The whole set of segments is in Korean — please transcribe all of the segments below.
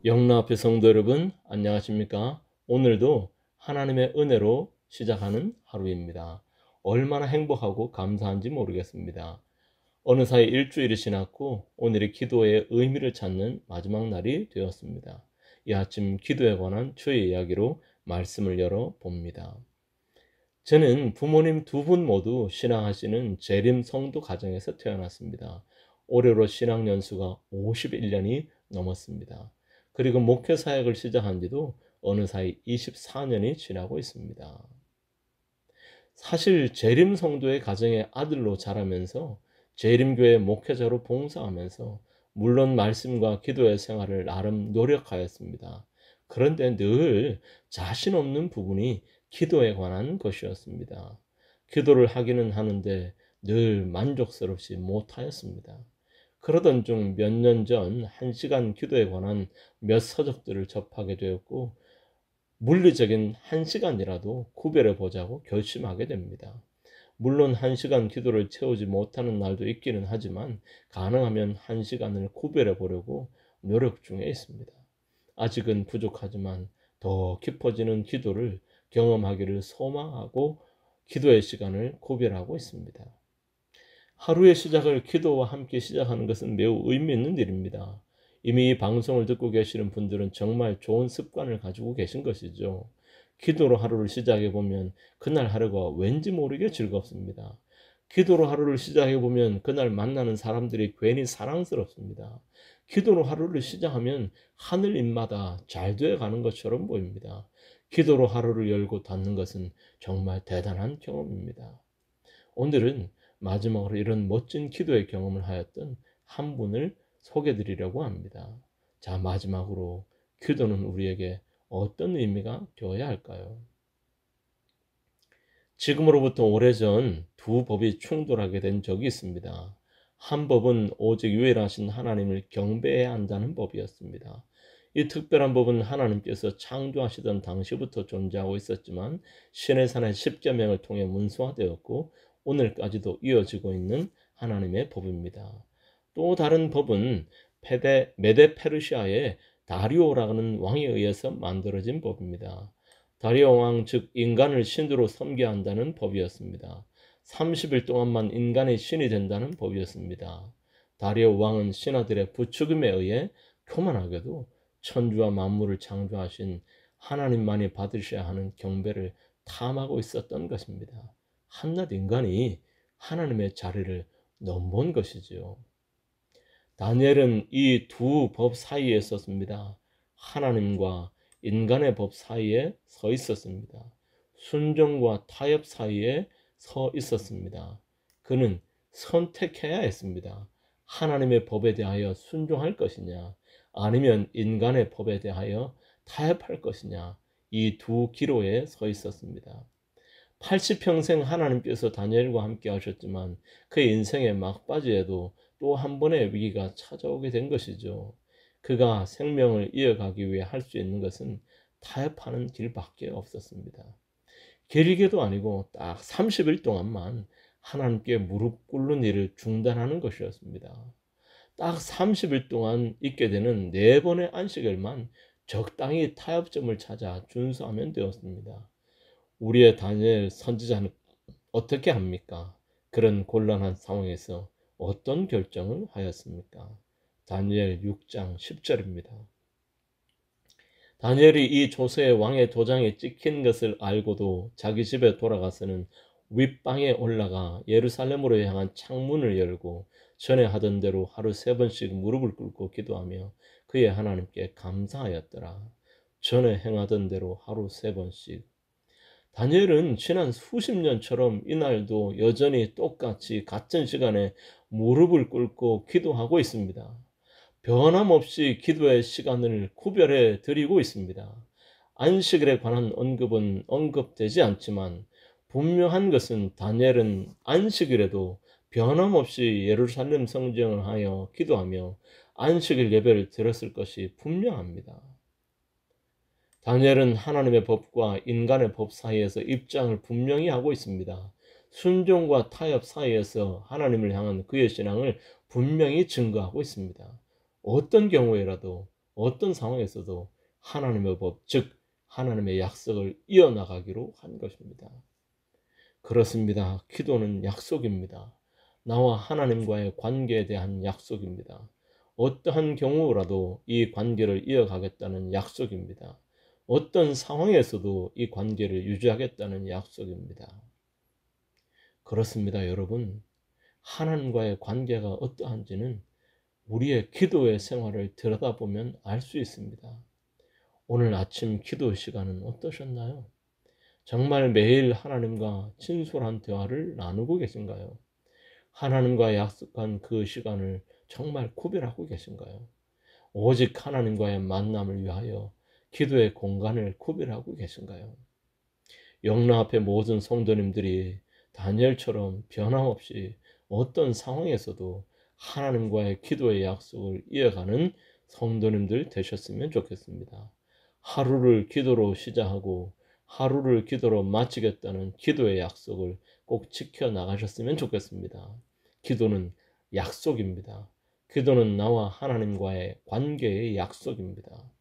영나 앞의 성도 여러분, 안녕하십니까? 오늘도 하나님의 은혜로 시작하는 하루입니다. 얼마나 행복하고 감사한지 모르겠습니다. 어느 사이 일주일이 지났고 오늘이 기도의 의미를 찾는 마지막 날이 되었습니다. 이 아침 기도에 관한 주의 이야기로 말씀을 열어봅니다. 저는 부모님 두 분 모두 신앙하시는 재림 성도 가정에서 태어났습니다. 올해로 신앙 연수가 51년이 넘었습니다. 그리고 목회 사역을 시작한 지도 어느 사이 24년이 지나고 있습니다. 사실 재림 성도의 가정의 아들로 자라면서 재림교회 목회자로 봉사하면서 물론 말씀과 기도의 생활을 나름 노력하였습니다. 그런데 늘 자신 없는 부분이 기도에 관한 것이었습니다. 기도를 하기는 하는데 늘 만족스럽지 못하였습니다. 그러던 중 몇 년 전 1시간 기도에 관한 몇 서적들을 접하게 되었고 물리적인 1시간이라도 구별해 보자고 결심하게 됩니다. 물론 1시간 기도를 채우지 못하는 날도 있기는 하지만 가능하면 1시간을 구별해 보려고 노력 중에 있습니다. 아직은 부족하지만 더 깊어지는 기도를 경험하기를 소망하고 기도의 시간을 구별하고 있습니다. 하루의 시작을 기도와 함께 시작하는 것은 매우 의미 있는 일입니다. 이미 이 방송을 듣고 계시는 분들은 정말 좋은 습관을 가지고 계신 것이죠. 기도로 하루를 시작해 보면 그날 하루가 왠지 모르게 즐겁습니다. 기도로 하루를 시작해 보면 그날 만나는 사람들이 괜히 사랑스럽습니다. 기도로 하루를 시작하면 하늘 입마다 잘 되어 가는 것처럼 보입니다. 기도로 하루를 열고 닫는 것은 정말 대단한 경험입니다. 오늘은 마지막으로 이런 멋진 기도의 경험을 하였던 한 분을 소개해 드리려고 합니다. 자, 마지막으로 기도는 우리에게 어떤 의미가 되어야 할까요? 지금으로부터 오래전 두 법이 충돌하게 된 적이 있습니다. 한 법은 오직 유일하신 하나님을 경배해야 한다는 법이었습니다. 이 특별한 법은 하나님께서 창조하시던 당시부터 존재하고 있었지만 시내산의 십계명을 통해 문서화되었고 오늘까지도 이어지고 있는 하나님의 법입니다. 또 다른 법은 메데 페르시아의 다리오라는 왕에 의해서 만들어진 법입니다. 다리오 왕 즉 인간을 신으로 섬겨야 한다는 법이었습니다. 30일 동안만 인간의 신이 된다는 법이었습니다. 다리오 왕은 신하들의 부추김에 의해 교만하게도 천주와 만물을 창조하신 하나님만이 받으셔야 하는 경배를 탐하고 있었던 것입니다. 한낱 인간이 하나님의 자리를 넘본 것이지요. 다니엘은 이 두 법 사이에 있었습니다. 하나님과 인간의 법 사이에 서 있었습니다. 순종과 타협 사이에 서 있었습니다. 그는 선택해야 했습니다. 하나님의 법에 대하여 순종할 것이냐, 아니면 인간의 법에 대하여 타협할 것이냐, 이 두 기로에 서 있었습니다. 80평생 하나님께서 다니엘과 함께 하셨지만 그의 인생의 막바지에도 또 한 번의 위기가 찾아오게 된 것이죠. 그가 생명을 이어가기 위해 할 수 있는 것은 타협하는 길밖에 없었습니다. 길게도 아니고 딱 30일 동안만 하나님께 무릎 꿇는 일을 중단하는 것이었습니다. 딱 30일 동안 있게 되는 4번의 안식일만 적당히 타협점을 찾아 준수하면 되었습니다. 우리의 다니엘 선지자는 어떻게 합니까? 그런 곤란한 상황에서 어떤 결정을 하였습니까? 다니엘 6장 10절입니다. 다니엘이 이 조세의 왕의 도장에 찍힌 것을 알고도 자기 집에 돌아가서는 윗방에 올라가 예루살렘으로 향한 창문을 열고 전에 하던 대로 하루 3번씩 무릎을 꿇고 기도하며 그의 하나님께 감사하였더라. 전에 행하던 대로 하루 3번씩. 다니엘은 지난 수십 년처럼 이날도 여전히 똑같이 같은 시간에 무릎을 꿇고 기도하고 있습니다. 변함없이 기도의 시간을 구별해 드리고 있습니다. 안식일에 관한 언급은 언급되지 않지만 분명한 것은 다니엘은 안식일에도 변함없이 예루살렘 성전을 하여 기도하며 안식일 예배를 드렸을 것이 분명합니다. 다니엘은 하나님의 법과 인간의 법 사이에서 입장을 분명히 하고 있습니다. 순종과 타협 사이에서 하나님을 향한 그의 신앙을 분명히 증거하고 있습니다. 어떤 경우에라도 어떤 상황에서도 하나님의 법, 즉 하나님의 약속을 이어나가기로 한 것입니다. 그렇습니다. 기도는 약속입니다. 나와 하나님과의 관계에 대한 약속입니다. 어떠한 경우라도 이 관계를 이어가겠다는 약속입니다. 어떤 상황에서도 이 관계를 유지하겠다는 약속입니다. 그렇습니다, 여러분. 하나님과의 관계가 어떠한지는 우리의 기도의 생활을 들여다보면 알 수 있습니다. 오늘 아침 기도 시간은 어떠셨나요? 정말 매일 하나님과 진솔한 대화를 나누고 계신가요? 하나님과 약속한 그 시간을 정말 구별하고 계신가요? 오직 하나님과의 만남을 위하여 기도의 공간을 구별하고 계신가요? 영락 앞에 모든 성도님들이 다니엘처럼 변함없이 어떤 상황에서도 하나님과의 기도의 약속을 이어가는 성도님들 되셨으면 좋겠습니다. 하루를 기도로 시작하고 하루를 기도로 마치겠다는 기도의 약속을 꼭 지켜 나가셨으면 좋겠습니다. 기도는 약속입니다. 기도는 나와 하나님과의 관계의 약속입니다.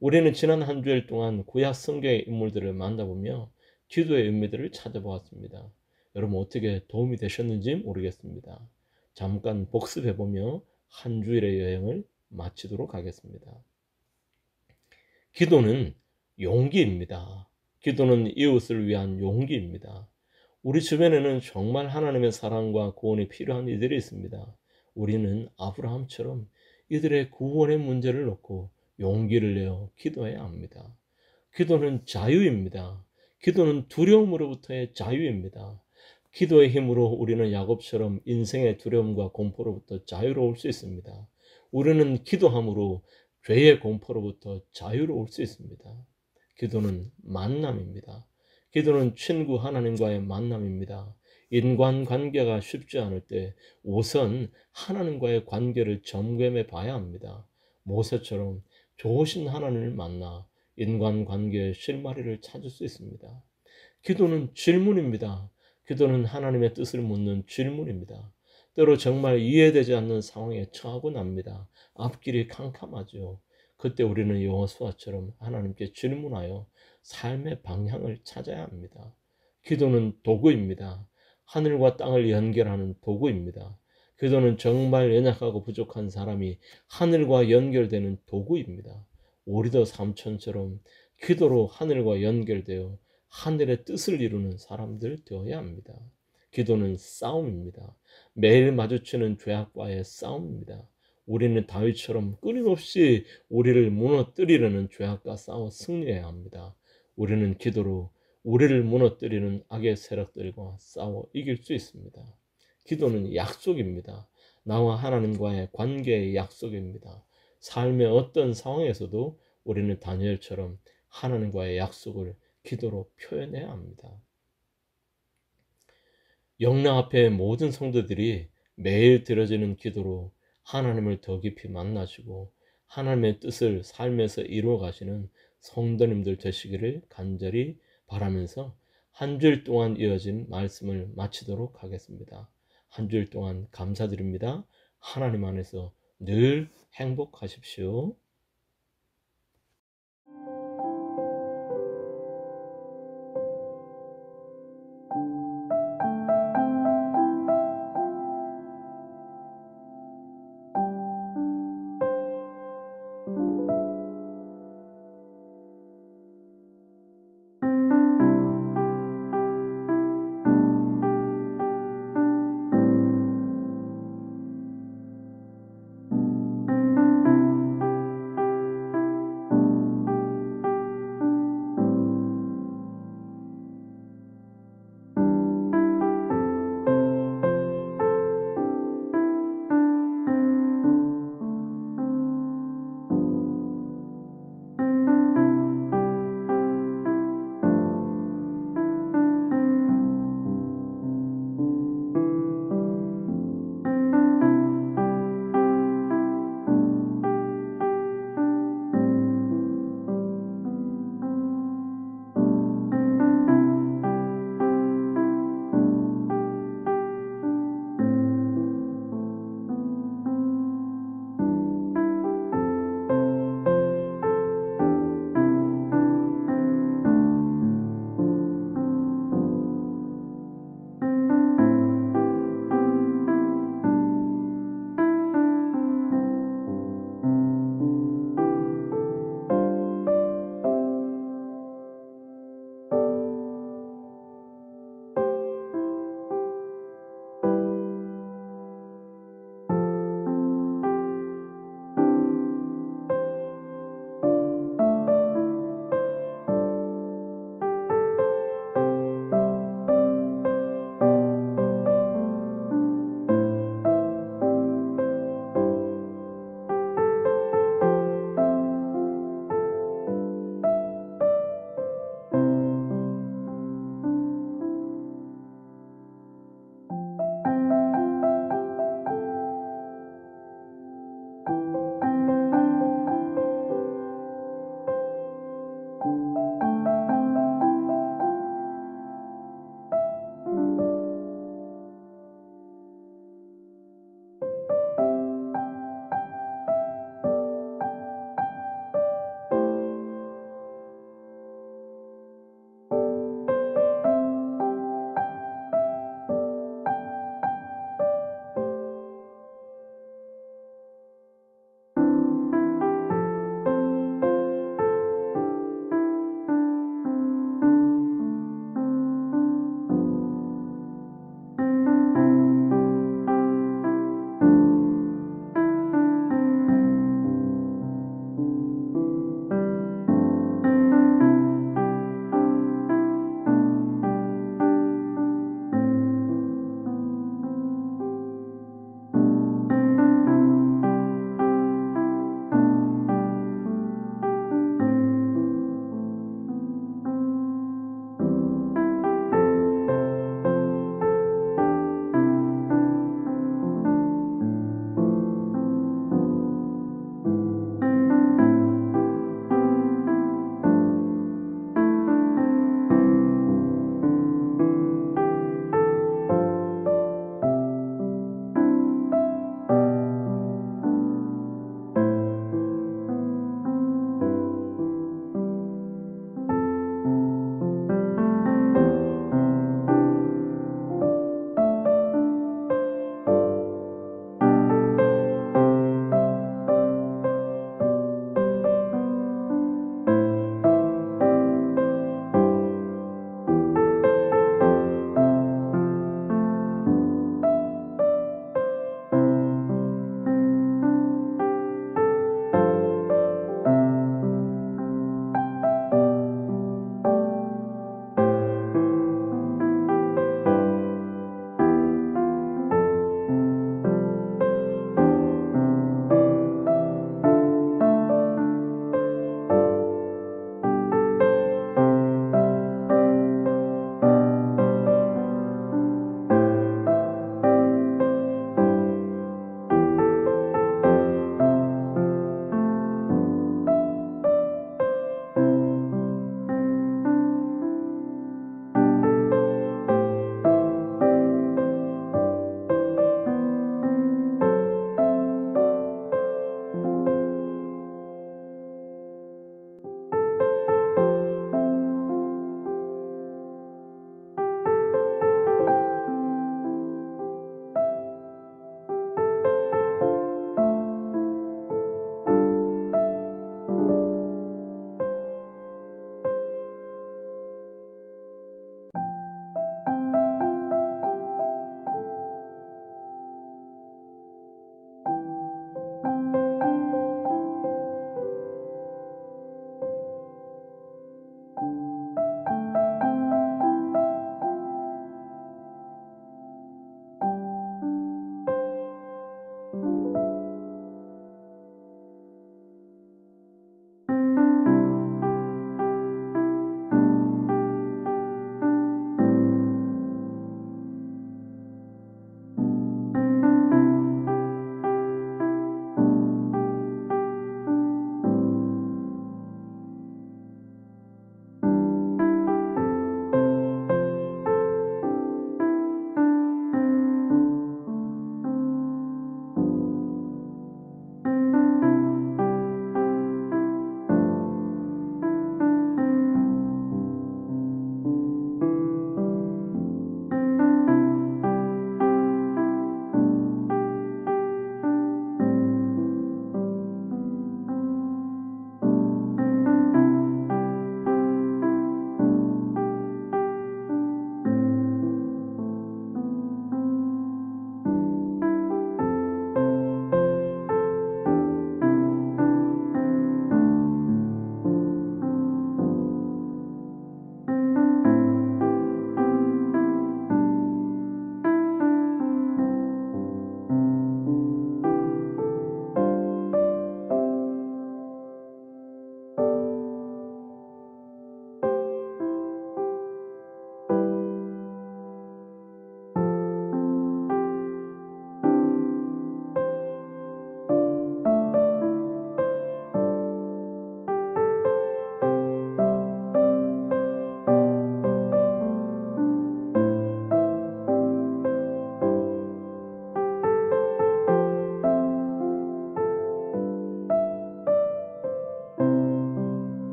우리는 지난 한 주일 동안 구약 성경의 인물들을 만나보며 기도의 의미들을 찾아보았습니다. 여러분 어떻게 도움이 되셨는지 모르겠습니다. 잠깐 복습해보며 한 주일의 여행을 마치도록 하겠습니다. 기도는 용기입니다. 기도는 이웃을 위한 용기입니다. 우리 주변에는 정말 하나님의 사랑과 구원이 필요한 이들이 있습니다. 우리는 아브라함처럼 이들의 구원의 문제를 놓고 용기를 내어 기도해야 합니다. 기도는 자유입니다. 기도는 두려움으로부터의 자유입니다. 기도의 힘으로 우리는 야곱처럼 인생의 두려움과 공포로부터 자유로울 수 있습니다. 우리는 기도함으로 죄의 공포로부터 자유로울 수 있습니다. 기도는 만남입니다. 기도는 친구 하나님과의 만남입니다. 인간관계가 쉽지 않을 때 우선 하나님과의 관계를 점검해 봐야 합니다. 모세처럼 좋으신 하나님을 만나 인간관계의 실마리를 찾을 수 있습니다. 기도는 질문입니다. 기도는 하나님의 뜻을 묻는 질문입니다. 때로 정말 이해되지 않는 상황에 처하고 납니다. 앞길이 캄캄하죠. 그때 우리는 여호수아처럼 하나님께 질문하여 삶의 방향을 찾아야 합니다. 기도는 도구입니다. 하늘과 땅을 연결하는 도구입니다. 기도는 정말 연약하고 부족한 사람이 하늘과 연결되는 도구입니다. 오리더 삼촌처럼 기도로 하늘과 연결되어 하늘의 뜻을 이루는 사람들 되어야 합니다. 기도는 싸움입니다. 매일 마주치는 죄악과의 싸움입니다. 우리는 다윗처럼 끊임없이 우리를 무너뜨리려는 죄악과 싸워 승리해야 합니다. 우리는 기도로 우리를 무너뜨리는 악의 세력들과 싸워 이길 수 있습니다. 기도는 약속입니다. 나와 하나님과의 관계의 약속입니다. 삶의 어떤 상황에서도 우리는 다니엘처럼 하나님과의 약속을 기도로 표현해야 합니다. 영락 앞에 모든 성도들이 매일 드려지는 기도로 하나님을 더 깊이 만나시고 하나님의 뜻을 삶에서 이루어 가시는 성도님들 되시기를 간절히 바라면서 한 주일 동안 이어진 말씀을 마치도록 하겠습니다. 한 주일 동안 감사드립니다. 하나님 안에서 늘 행복하십시오.